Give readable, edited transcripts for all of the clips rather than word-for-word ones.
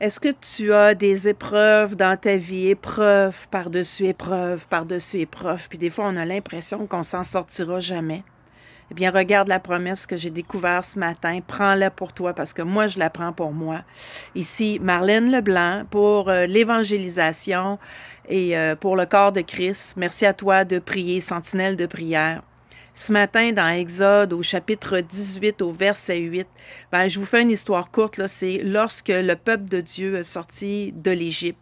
Est-ce que tu as des épreuves dans ta vie, épreuves par-dessus épreuves, par-dessus épreuves, puis des fois on a l'impression qu'on s'en sortira jamais? Eh bien, regarde la promesse que j'ai découverte ce matin, prends-la pour toi parce que moi, je la prends pour moi. Ici, Marlène Leblanc pour l'évangélisation et pour le corps de Christ. Merci à toi de prier, sentinelle de prière. Ce matin, dans Exode, au chapitre 18, au verset 8, je vous fais une histoire courte, là, c'est lorsque le peuple de Dieu est sorti de l'Égypte.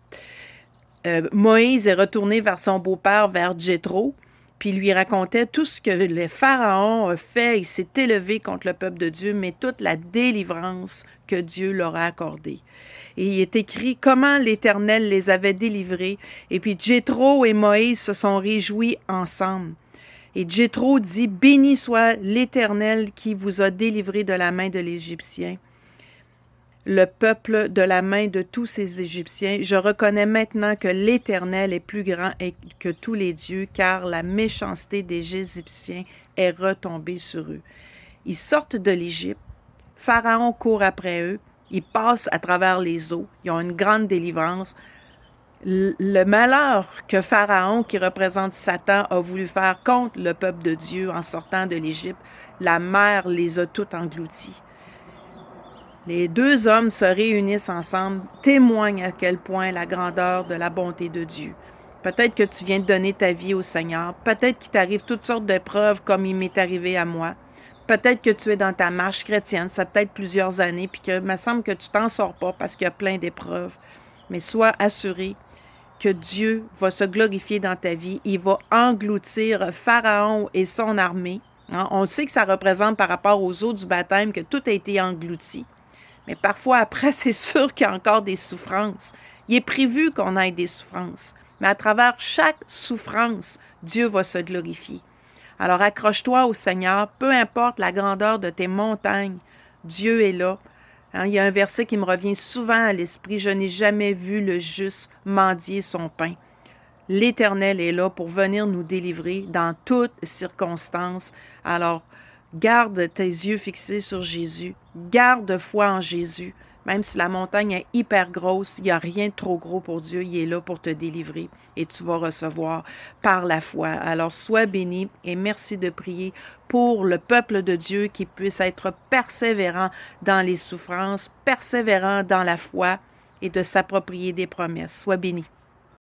Moïse est retourné vers son beau-père, vers Jéthro, puis il lui racontait tout ce que le Pharaon a fait. Il s'est élevé contre le peuple de Dieu, mais toute la délivrance que Dieu leur a accordée. Et il est écrit comment l'Éternel les avait délivrés. Et puis Jéthro et Moïse se sont réjouis ensemble. Et Jéthro dit, béni soit l'Éternel qui vous a délivré de la main de l'Égyptien, le peuple de la main de tous ces Égyptiens. Je reconnais maintenant que l'Éternel est plus grand que tous les dieux, car la méchanceté des Égyptiens est retombée sur eux. Ils sortent de l'Égypte, Pharaon court après eux, ils passent à travers les eaux, ils ont une grande délivrance. Le malheur que Pharaon, qui représente Satan, a voulu faire contre le peuple de Dieu en sortant de l'Égypte, la mer les a tous engloutis. Les deux hommes se réunissent ensemble, témoignent à quel point la grandeur de la bonté de Dieu. Peut-être que tu viens de donner ta vie au Seigneur. Peut-être qu'il t'arrive toutes sortes d'épreuves comme il m'est arrivé à moi. Peut-être que tu es dans ta marche chrétienne, ça fait peut-être plusieurs années, puis que me semble que tu t'en sors pas parce qu'il y a plein d'épreuves. Mais sois assuré que Dieu va se glorifier dans ta vie. Il va engloutir Pharaon et son armée. On sait que ça représente par rapport aux eaux du baptême que tout a été englouti. Mais parfois, après, c'est sûr qu'il y a encore des souffrances. Il est prévu qu'on ait des souffrances. Mais à travers chaque souffrance, Dieu va se glorifier. Alors accroche-toi au Seigneur, peu importe la grandeur de tes montagnes, Dieu est là. Il y a un verset qui me revient souvent à l'esprit, « Je n'ai jamais vu le juste mendier son pain ». L'Éternel est là pour venir nous délivrer dans toutes circonstances. Alors, garde tes yeux fixés sur Jésus. Garde foi en Jésus. Même si la montagne est hyper grosse, il n'y a rien de trop gros pour Dieu. Il est là pour te délivrer et tu vas recevoir par la foi. Alors, sois béni et merci de prier pour le peuple de Dieu qui puisse être persévérant dans les souffrances, persévérant dans la foi et de s'approprier des promesses. Sois béni.